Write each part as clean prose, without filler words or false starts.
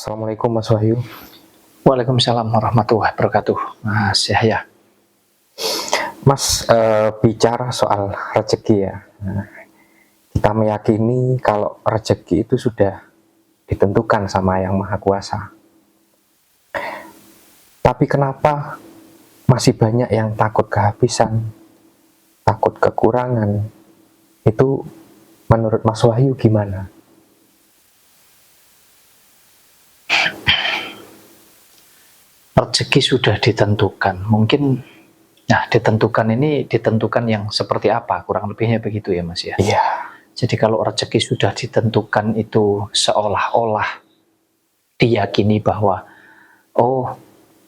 Assalamualaikum Mas Wahyu. Waalaikumsalam warahmatullahi wabarakatuh, Mas Yahya. Mas, bicara soal rezeki ya. Kita meyakini kalau rezeki itu sudah ditentukan sama Yang Maha Kuasa. Tapi kenapa masih banyak yang takut kehabisan, takut kekurangan? Itu menurut Mas Wahyu gimana? Rezeki sudah ditentukan. Mungkin, ditentukan yang seperti apa? Kurang lebihnya begitu ya, Mas ya. Iya. Jadi kalau rezeki sudah ditentukan itu seolah-olah diyakini bahwa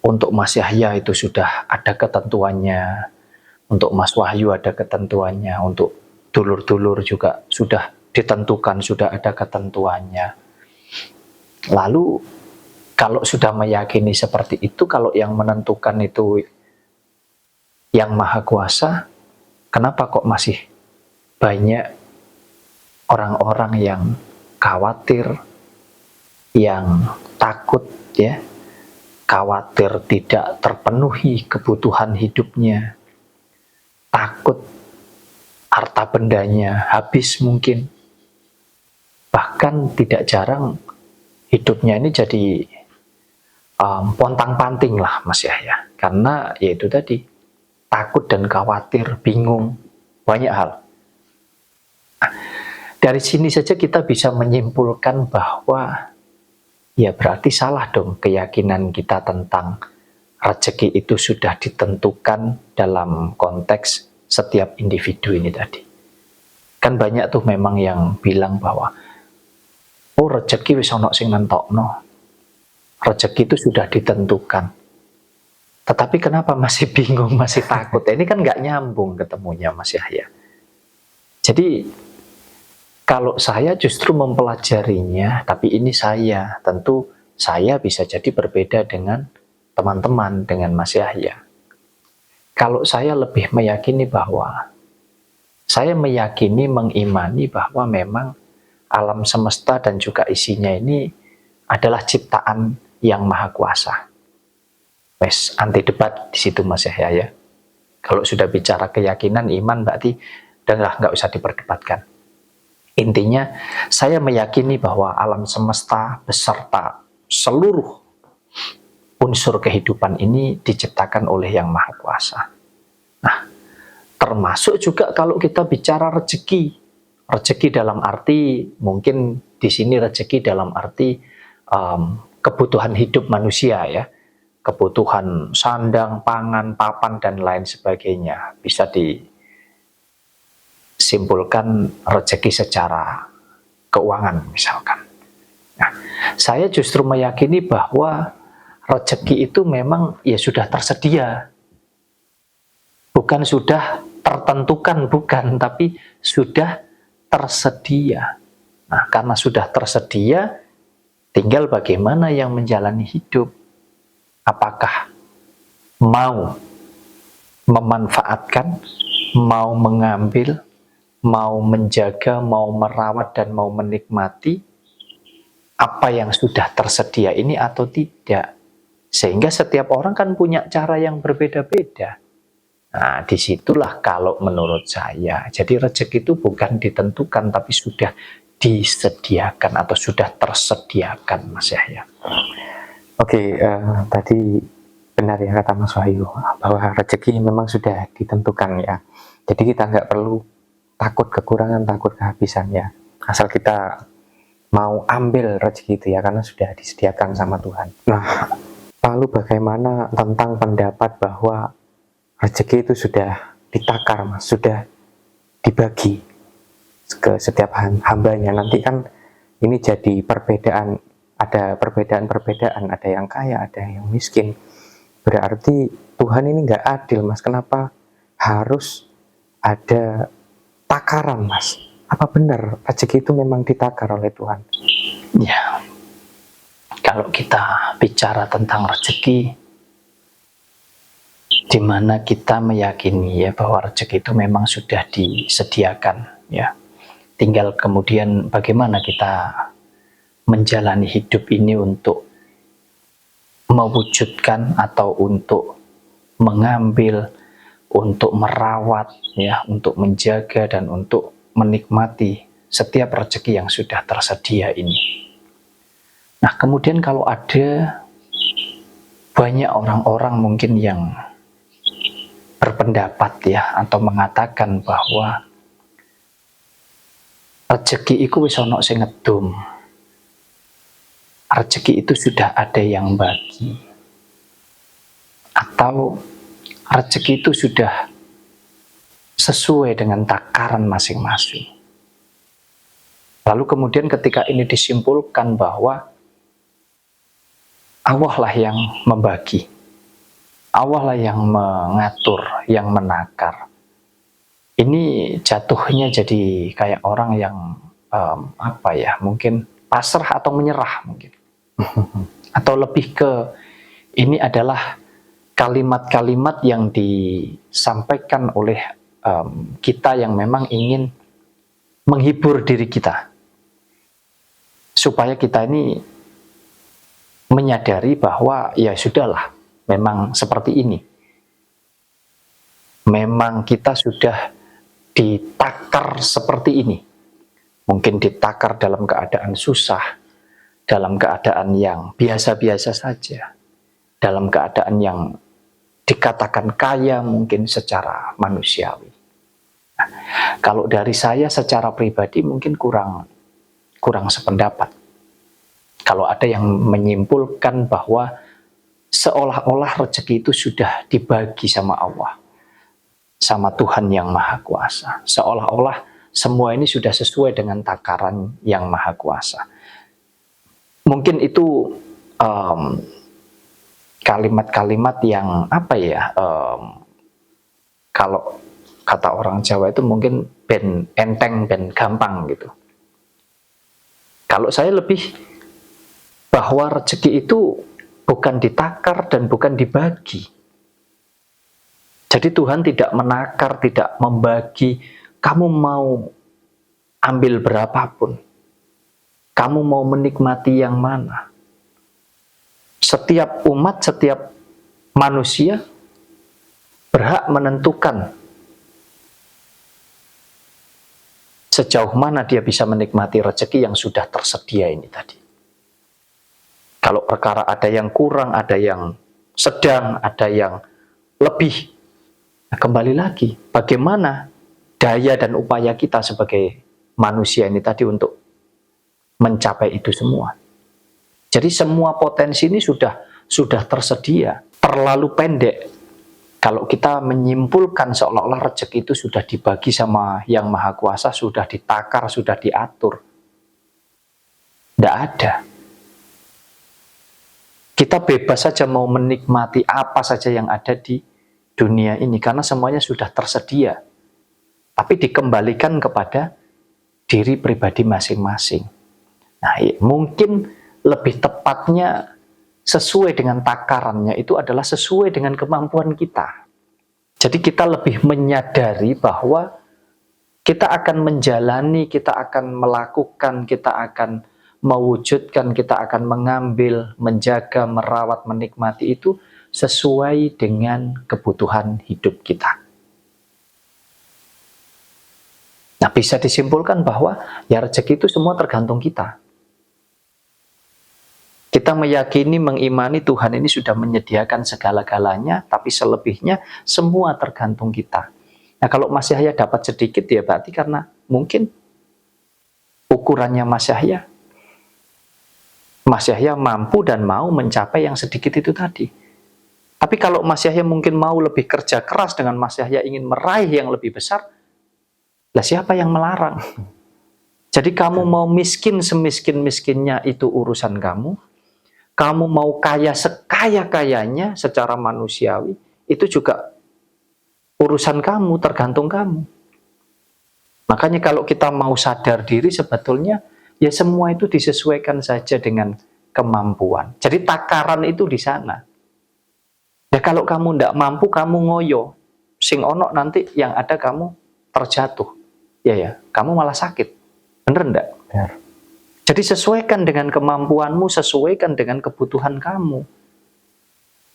untuk Mas Yahya itu sudah ada ketentuannya, untuk Mas Wahyu ada ketentuannya, untuk dulur-dulur juga sudah ditentukan, sudah ada ketentuannya. Lalu kalau sudah meyakini seperti itu, kalau yang menentukan itu Yang Maha Kuasa, kenapa kok masih banyak orang-orang yang khawatir, yang takut ya, khawatir tidak terpenuhi kebutuhan hidupnya, takut harta bendanya habis mungkin, bahkan tidak jarang hidupnya ini jadi pontang-panting lah Mas Yahya, karena yaitu tadi takut dan khawatir, bingung, banyak hal. Dari sini saja kita bisa menyimpulkan bahwa ya berarti salah dong keyakinan kita tentang rezeki itu sudah ditentukan dalam konteks setiap individu ini tadi. Kan banyak tuh memang yang bilang bahwa rezeki wis ono sing nentokno. Rezeki itu sudah ditentukan. Tetapi kenapa masih bingung, masih takut? Ini kan nggak nyambung ketemunya Mas Yahya. Jadi kalau saya justru mempelajarinya, tapi ini tentu saya bisa jadi berbeda dengan teman-teman, dengan Mas Yahya. Kalau saya lebih meyakini bahwa, saya meyakini, mengimani bahwa memang alam semesta dan juga isinya ini adalah ciptaan Yang Maha Kuasa. Wes, anti debat di situ Mas Yahya ya. Kalau sudah bicara keyakinan, iman, berarti udah nggak usah diperdebatkan. Intinya, saya meyakini bahwa alam semesta beserta seluruh unsur kehidupan ini diciptakan oleh Yang Maha Kuasa. Nah, termasuk juga kalau kita bicara rezeki. Rezeki dalam arti, mungkin di sini rezeki dalam arti kebutuhan hidup manusia ya. Kebutuhan sandang, pangan, papan, dan lain sebagainya. Bisa disimpulkan rezeki secara keuangan misalkan. Nah, saya justru meyakini bahwa rezeki itu memang ya sudah tersedia. Bukan sudah tertentukan, bukan, tapi sudah tersedia. Nah, karena sudah tersedia, tinggal bagaimana yang menjalani hidup. Apakah mau memanfaatkan, mau mengambil, mau menjaga, mau merawat, dan mau menikmati apa yang sudah tersedia ini atau tidak. Sehingga setiap orang kan punya cara yang berbeda-beda. Nah, disitulah kalau menurut saya. Jadi rezeki itu bukan ditentukan, tapi sudah disediakan atau sudah tersediakan, Mas Yahya. Oke, tadi benar ya kata Mas Wahyu, bahwa rezeki memang sudah ditentukan ya. Jadi kita nggak perlu takut kekurangan, takut kehabisan ya. Asal kita mau ambil rezeki itu ya, karena sudah disediakan sama Tuhan. Nah, lalu bagaimana tentang pendapat bahwa rezeki itu sudah ditakar, Mas, sudah dibagi ke setiap hambanya? Nanti kan ini jadi perbedaan, ada perbedaan-perbedaan, ada yang kaya, ada yang miskin. Berarti Tuhan ini nggak adil, Mas. Kenapa harus ada takaran, Mas? Apa benar rezeki itu memang ditakar oleh Tuhan? Ya, kalau kita bicara tentang rezeki, di mana kita meyakini ya bahwa rezeki itu memang sudah disediakan ya. Tinggal kemudian bagaimana kita menjalani hidup ini untuk mewujudkan atau untuk mengambil, untuk merawat, ya, untuk menjaga dan untuk menikmati setiap rezeki yang sudah tersedia ini. Nah, kemudian kalau ada banyak orang-orang mungkin yang berpendapat, ya, atau mengatakan bahwa rezeki itu wis ono sing ngedum. Rezeki itu sudah ada yang bagi. Atau rezeki itu sudah sesuai dengan takaran masing-masing. Lalu kemudian ketika ini disimpulkan bahwa Allah lah yang membagi, Allah lah yang mengatur, yang menakar. Ini jatuhnya jadi kayak orang yang mungkin pasrah atau menyerah mungkin. Atau lebih ke ini adalah kalimat-kalimat yang disampaikan oleh kita yang memang ingin menghibur diri kita, supaya kita ini menyadari bahwa ya sudahlah, memang seperti ini, memang kita sudah ditakar seperti ini. Mungkin ditakar dalam keadaan susah, dalam keadaan yang biasa-biasa saja, dalam keadaan yang dikatakan kaya mungkin secara manusiawi. Nah, kalau dari saya secara pribadi mungkin kurang sependapat. Kalau ada yang menyimpulkan bahwa seolah-olah rezeki itu sudah dibagi sama Allah, sama Tuhan yang Maha Kuasa. Seolah-olah semua ini sudah sesuai dengan takaran yang Maha Kuasa. Mungkin itu kalimat-kalimat yang kalau kata orang Jawa itu mungkin ben enteng, ben gampang gitu. Kalau saya lebih bahwa rezeki itu bukan ditakar dan bukan dibagi. Jadi Tuhan tidak menakar, tidak membagi, kamu mau ambil berapapun, kamu mau menikmati yang mana. Setiap umat, setiap manusia berhak menentukan sejauh mana dia bisa menikmati rezeki yang sudah tersedia ini tadi. Kalau perkara ada yang kurang, ada yang sedang, ada yang lebih, nah, kembali lagi, bagaimana daya dan upaya kita sebagai manusia ini tadi untuk mencapai itu semua. Jadi semua potensi ini sudah tersedia, terlalu pendek. Kalau kita menyimpulkan seolah-olah rezeki itu sudah dibagi sama Yang Maha Kuasa, sudah ditakar, sudah diatur. Tidak ada. Kita bebas saja mau menikmati apa saja yang ada di dunia ini, karena semuanya sudah tersedia. Tapi dikembalikan kepada diri pribadi masing-masing. Nah, mungkin lebih tepatnya sesuai dengan takarannya itu adalah sesuai dengan kemampuan kita. Jadi kita lebih menyadari bahwa kita akan menjalani, kita akan melakukan, kita akan mewujudkan, kita akan mengambil, menjaga, merawat, menikmati itu sesuai dengan kebutuhan hidup kita. Nah, bisa disimpulkan bahwa ya rezeki itu semua tergantung kita. Kita meyakini, mengimani Tuhan ini sudah menyediakan segala-galanya, tapi selebihnya semua tergantung kita. Nah, kalau Mas Yahya dapat sedikit, ya berarti karena mungkin ukurannya Mas Yahya mampu dan mau mencapai yang sedikit itu tadi. Tapi kalau Mas Yahya mungkin mau lebih kerja keras dengan Mas Yahya ingin meraih yang lebih besar, lah siapa yang melarang? Jadi kamu mau miskin semiskin-miskinnya itu urusan kamu. Kamu mau kaya sekaya-kayanya secara manusiawi, itu juga urusan kamu, tergantung kamu. Makanya kalau kita mau sadar diri sebetulnya, ya semua itu disesuaikan saja dengan kemampuan. Jadi takaran itu di sana. Ya kalau kamu tidak mampu, kamu ngoyo. Sing ono nanti yang ada kamu terjatuh. Ya, kamu malah sakit. Bener enggak? Benar. Jadi sesuaikan dengan kemampuanmu, sesuaikan dengan kebutuhan kamu.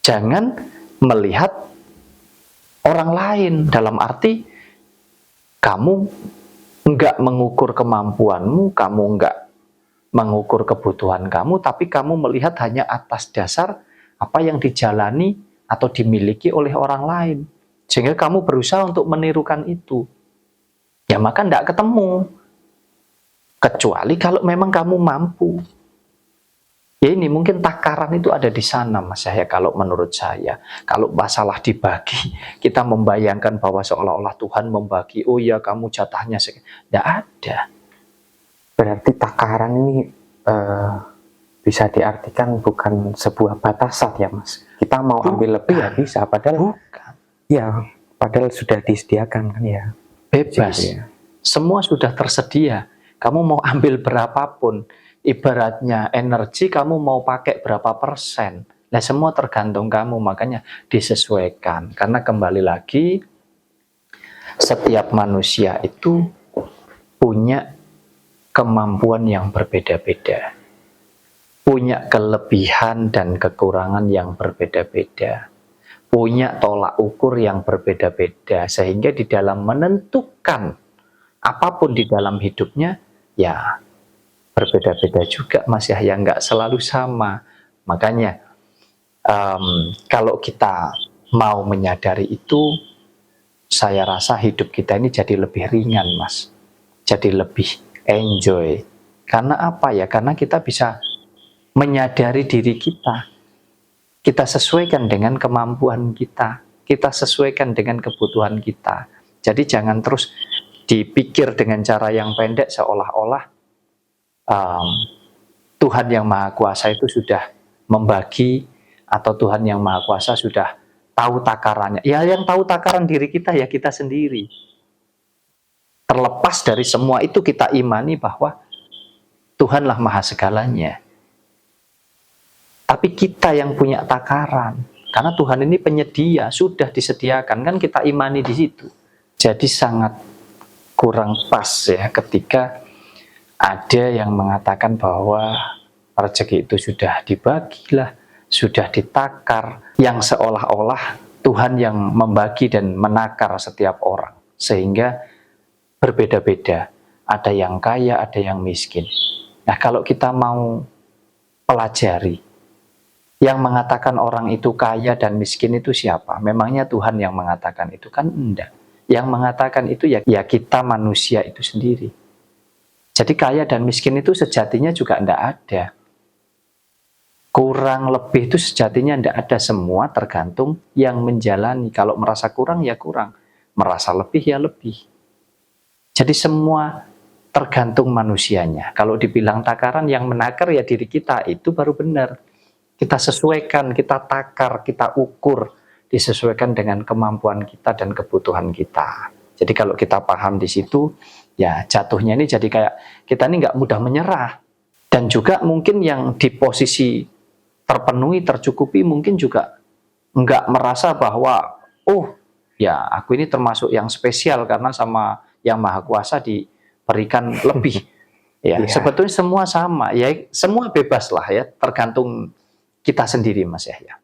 Jangan melihat orang lain, dalam arti kamu enggak mengukur kemampuanmu, kamu enggak mengukur kebutuhan kamu, tapi kamu melihat hanya atas dasar apa yang dijalani atau dimiliki oleh orang lain. Sehingga kamu berusaha untuk menirukan itu. Ya maka enggak ketemu. Kecuali kalau memang kamu mampu. Ya ini mungkin takaran itu ada di sana Mas Yahya kalau menurut saya. Kalau masalah dibagi, kita membayangkan bahwa seolah-olah Tuhan membagi, oh ya kamu jatahnya sekian. Tidak ada. Berarti takaran ini bisa diartikan bukan sebuah batasan ya Mas. Kita mau ambil lebih ya bisa, padahal bukan. Ya, padahal sudah disediakan kan ya. Bebas. Gitu ya. Semua sudah tersedia. Kamu mau ambil berapapun. Ibaratnya energi kamu mau pakai berapa persen. Nah semua tergantung kamu, makanya disesuaikan. Karena kembali lagi, setiap manusia itu punya kemampuan yang berbeda-beda. Punya kelebihan dan kekurangan yang berbeda-beda. Punya tolak ukur yang berbeda-beda. Sehingga di dalam menentukan apapun di dalam hidupnya, ya berbeda-beda juga Mas Yahya, nggak selalu sama. Makanya kalau kita mau menyadari itu, saya rasa hidup kita ini jadi lebih ringan Mas, jadi lebih enjoy. Karena apa ya? Karena kita bisa menyadari diri kita, kita sesuaikan dengan kemampuan kita, kita sesuaikan dengan kebutuhan kita. Jadi jangan terus dipikir dengan cara yang pendek seolah-olah Tuhan yang Maha Kuasa itu sudah membagi, atau Tuhan yang Maha Kuasa sudah tahu takarannya. Ya yang tahu takaran diri kita ya kita sendiri. Terlepas dari semua itu kita imani bahwa Tuhanlah Maha segalanya. Tapi kita yang punya takaran. Karena Tuhan ini penyedia, sudah disediakan. Kan kita imani di situ. Jadi sangat kurang pas ya ketika ada yang mengatakan bahwa rezeki itu sudah dibagilah, sudah ditakar, yang seolah-olah Tuhan yang membagi dan menakar setiap orang. Sehingga berbeda-beda, ada yang kaya, ada yang miskin. Nah kalau kita mau pelajari, yang mengatakan orang itu kaya dan miskin itu siapa? Memangnya Tuhan yang mengatakan itu? Kan enggak. Yang mengatakan itu ya kita manusia itu sendiri. Jadi kaya dan miskin itu sejatinya juga enggak ada. Kurang lebih itu sejatinya enggak ada, semua tergantung yang menjalani. Kalau merasa kurang ya kurang, merasa lebih ya lebih. Jadi semua tergantung manusianya. Kalau dibilang takaran, yang menakar ya diri kita, itu baru benar. Kita sesuaikan, kita takar, kita ukur, disesuaikan dengan kemampuan kita dan kebutuhan kita. Jadi kalau kita paham di situ, ya jatuhnya ini jadi kayak kita ini nggak mudah menyerah. Dan juga mungkin yang di posisi terpenuhi, tercukupi, mungkin juga nggak merasa bahwa, oh ya aku ini termasuk yang spesial karena sama yang Maha Kuasa diberikan lebih. Ya, sebetulnya semua sama, ya semua bebas lah ya, tergantung kita sendiri Mas Yahya.